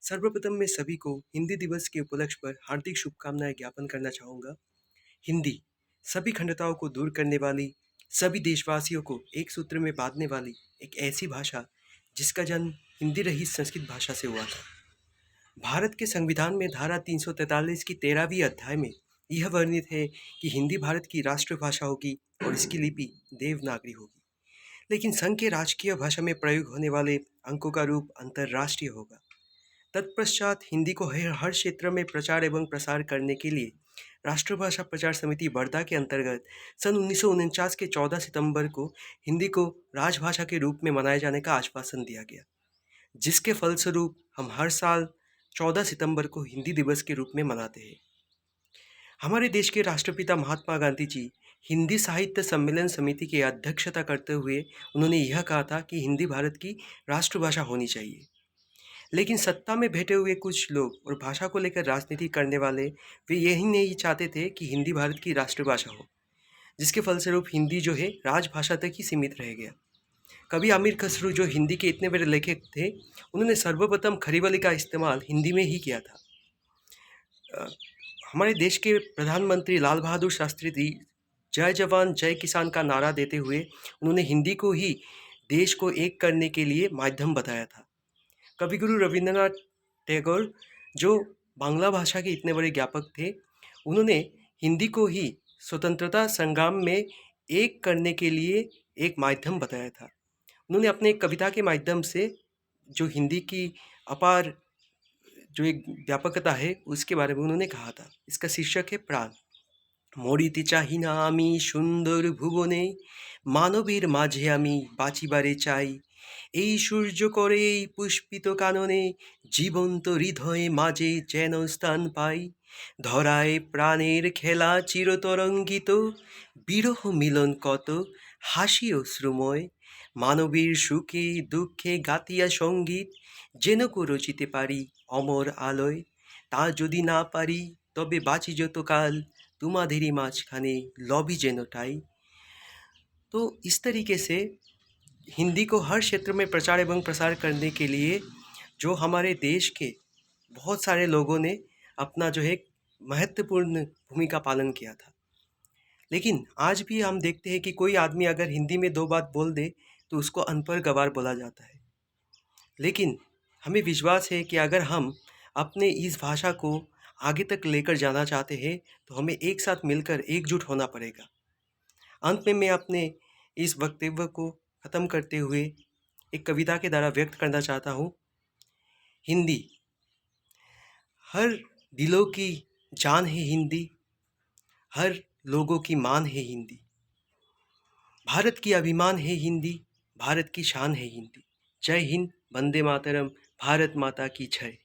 सर्वप्रथम मैं सभी को हिंदी दिवस के उपलक्ष्य पर हार्दिक शुभकामनाएं ज्ञापन करना चाहूँगा। हिंदी सभी खंडताओं को दूर करने वाली, सभी देशवासियों को एक सूत्र में बांधने वाली एक ऐसी भाषा जिसका जन्म हिंदी रही संस्कृत भाषा से हुआ था। भारत के संविधान में धारा 343 की 13वीं अध्याय में यह वर्णित है कि हिंदी भारत की राष्ट्रभाषा होगी और इसकी लिपि देवनागरी होगी। लेकिन संघ के राजकीय भाषा में प्रयोग होने वाले अंकों का रूप अंतर्राष्ट्रीय होगा। तत्पश्चात हिंदी को हर क्षेत्र में प्रचार एवं प्रसार करने के लिए राष्ट्रभाषा प्रचार समिति वर्धा के अंतर्गत सन 1949 के 14 सितंबर को हिंदी को राजभाषा के रूप में मनाए जाने का आश्वासन दिया गया, जिसके फलस्वरूप हम हर साल 14 सितंबर को हिंदी दिवस के रूप में मनाते हैं। हमारे देश के राष्ट्रपिता महात्मा गांधी जी हिंदी साहित्य सम्मेलन समिति की अध्यक्षता करते हुए उन्होंने यह कहा था कि हिंदी भारत की राष्ट्रभाषा होनी चाहिए। लेकिन सत्ता में बैठे हुए कुछ लोग और भाषा को लेकर राजनीति करने वाले वे यही नहीं चाहते थे कि हिंदी भारत की राष्ट्रभाषा हो, जिसके फलस्वरूप हिंदी जो है राजभाषा तक ही सीमित रह गया। कभी आमिर खसरू जो हिंदी के इतने बड़े लेखक थे, उन्होंने सर्वप्रथम खरीवली का इस्तेमाल हिंदी में ही किया था। हमारे देश के प्रधानमंत्री लाल बहादुर शास्त्री जी जय जवान जय किसान का नारा देते हुए उन्होंने हिंदी को ही देश को एक करने के लिए माध्यम बताया था। कविगुरु रविंद्रनाथ टैगोर जो बांग्ला भाषा के इतने बड़े ज्ञापक थे, उन्होंने हिंदी को ही स्वतंत्रता संग्राम में एक करने के लिए एक माध्यम बताया था। उन्होंने अपने एक कविता के माध्यम से जो हिंदी की अपार जो एक व्यापकता है उसके बारे में उन्होंने कहा था। इसका शीर्षक है प्राण। মরিতে চাহি না আমি সুন্দর ভুবনে, মানবের মাঝে আমি বাঁচিবারে চাই। এই সূর্য করে এই পুষ্পিত কাননে, জীবন্ত হৃদয়ে মাঝে যেন স্থান পাই। ধরায় প্রাণের খেলা চিরতরঙ্গিত, বিরহ মিলন কত, হাসি অশ্রুময়। মানবীর সুখে দুঃখে গাতিয়া সঙ্গীত, যেন কো রচিতে পারি অমর আলোয়। তা যদি না পারি তবে বাঁচি যতকাল, तुम्हारी माঝখানে लॉबी जेनोटाई। तो इस तरीके से हिंदी को हर क्षेत्र में प्रचार एवं प्रसार करने के लिए जो हमारे देश के बहुत सारे लोगों ने अपना जो है महत्वपूर्ण भूमिका पालन किया था। लेकिन आज भी हम देखते हैं कि कोई आदमी अगर हिंदी में दो बात बोल दे तो उसको अनपढ़ गवार बोला जाता है। लेकिन हमें विश्वास है कि अगर हम अपने इस भाषा को आगे तक लेकर जाना चाहते हैं तो हमें एक साथ मिलकर एकजुट होना पड़ेगा। अंत में मैं अपने इस वक्तव्य को ख़त्म करते हुए एक कविता के द्वारा व्यक्त करना चाहता हूँ। हिंदी हर दिलों की जान है, हिंदी हर लोगों की मान है, हिंदी भारत की अभिमान है, हिंदी भारत की शान है, हिंदी। जय हिंद, वंदे मातरम, भारत माता की जय।